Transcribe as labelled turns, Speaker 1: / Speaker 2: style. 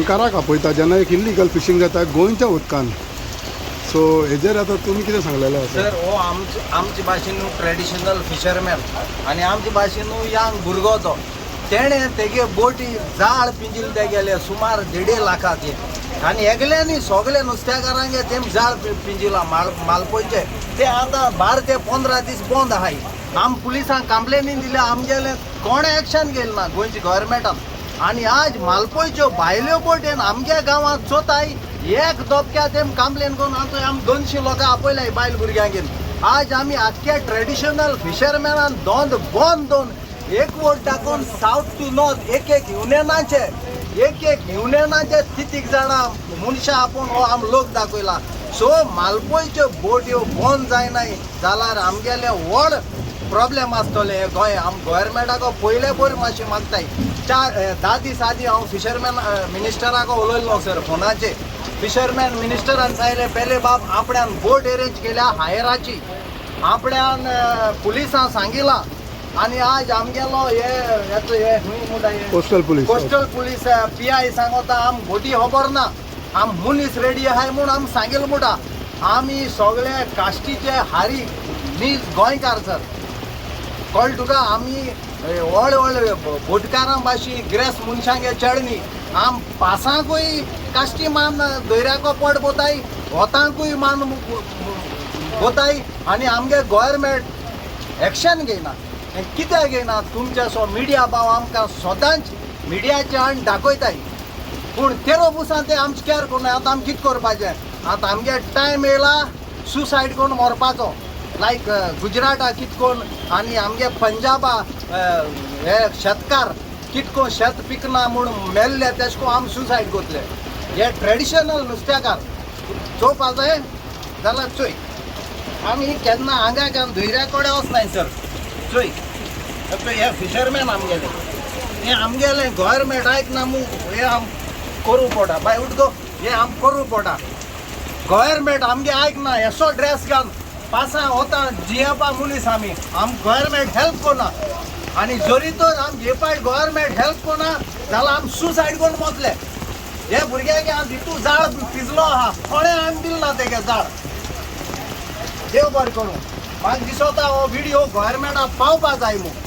Speaker 1: गोंयकाराक आपयता जेन्ना एक इल्लीगल फिशींग जाता गोंयच्या उदकान. सो हेजेर आतां तुमी कितें सांगलेलें आसा?
Speaker 2: सर हो आमचे भाशेन ट्रेडिशनल फिशरमॅन आनी आमचे भाशेन यंग भुरगो तो तेणे तेगे बोटी जाळ पिंजिल्ले ते गेले सुमार 1.5 लाखाचे आनी एकल्यांनी सगळे नुस्तेकारांगे तेम जाळ पिंजिला मालपोयचे ते आतां 12 ते 15 दीस बंद आहाय. आम पुलिसांक कंप्लेनी दिल्या आमगेले कोण एक्शन घेयल ना गोंयच्या गव्हर्मेंटान. आनी आज मालपोयच्यो भायल्यो बोटेन आमगे गांवांत चोताय एक दोपक्या तेम कंप्लेन करून आतां आमी 200 लोकां आपयल्याय बायल भुरग्यांगेर. आज आमी आख्या ट्रेडिशनल फिशरमॅनान दोन एक वोट टाकून साऊथ टू नॉर्थ एक युनियनाचे कितीक जाणां मनशां आपूण हो आम लोक दाखयला. सो मालपोयच्यो बोट्यो बंद जायनाय जाल्यार आमगेले व्हड प्रॉब्लेम आसतले गोंय. आम गव्हर्मेंटाक पयले बरें मातशें मागताय. 10 दीस आदी हांव फिशरमॅन मिनिस्टराक उलयल्लो सर फोनाचेर. फिशरमॅन मिनिस्टरान सांगलें पयले बाब आपण्यान बोट अरेंज केल्या हायराची आपण्यान पुलिसांक सांगिला. आनी आज आमगेलो
Speaker 1: कोस्टल पुलीस
Speaker 2: PI सांगता आम बोटी खबर ना आम मुनीस रेडी आहाय म्हूण आम सांगिल्लें म्हणटा. आमी सगळे कास्टीचे हारी नीज गोंयकार सर कळ्ळें तुका. आमी व्हडले बोटकारां भाशी ग्रेस मनशांगे चडणी आम पासांकूय कास्टी मान दोयऱ्याको पड बोताय वतांकूय मान बोताय आनी आमगे गव्हर्मेंट एक्शन घेयना. कित्याक घेयना? तुमचे सो मिडिया भाव आमकां सदांच मिडियाचे आनी दाखयताय पूण तेरो बुसां ते आमचे केअर करना. आतां आमी कितें करपाचें? आतां आमगे टायम येयला सुसायड करून मरपाचो लायक गुजराता कितें कोन्न आनी आमगे पंजाबा हे शेतकार कितें कोन्न शेत पिकना म्हूण मेल्ले तेश कोन्न आमी सुसायड करतले. हे ट्रेडिशनल नुस्तेकार चोवपा जाय जाल्यार चोय. आमी केन्ना हांगा धुयऱ्या कडेन वचनाय सर. चोय हे फिशरमॅन आमगेले हे आमगेले गव्हर्मेंट आयकना मू हे आम करूं पडटा बाय उठ गो हे आम करूं पडटा. गव्हर्मेंट आमगे आयकना एसो ड्रेस घालन पासां वता जियेवपा मनीस आमी गव्हर्मेंट हेल्प करना. आनी जरी तर आम हे पायट गव्हर्मेंट हेल्प करना जाल्यार आमी सुसायड करून वतले. हे भुरग्याक आमी हितू जाळ पिजलो आहा थोडे आमी दिल ना तेगे जाळ. देव बरें करूं. म्हाका दिसता हो व्हिडिओ गव्हर्मेंटाक पावपा जाय म्हूण.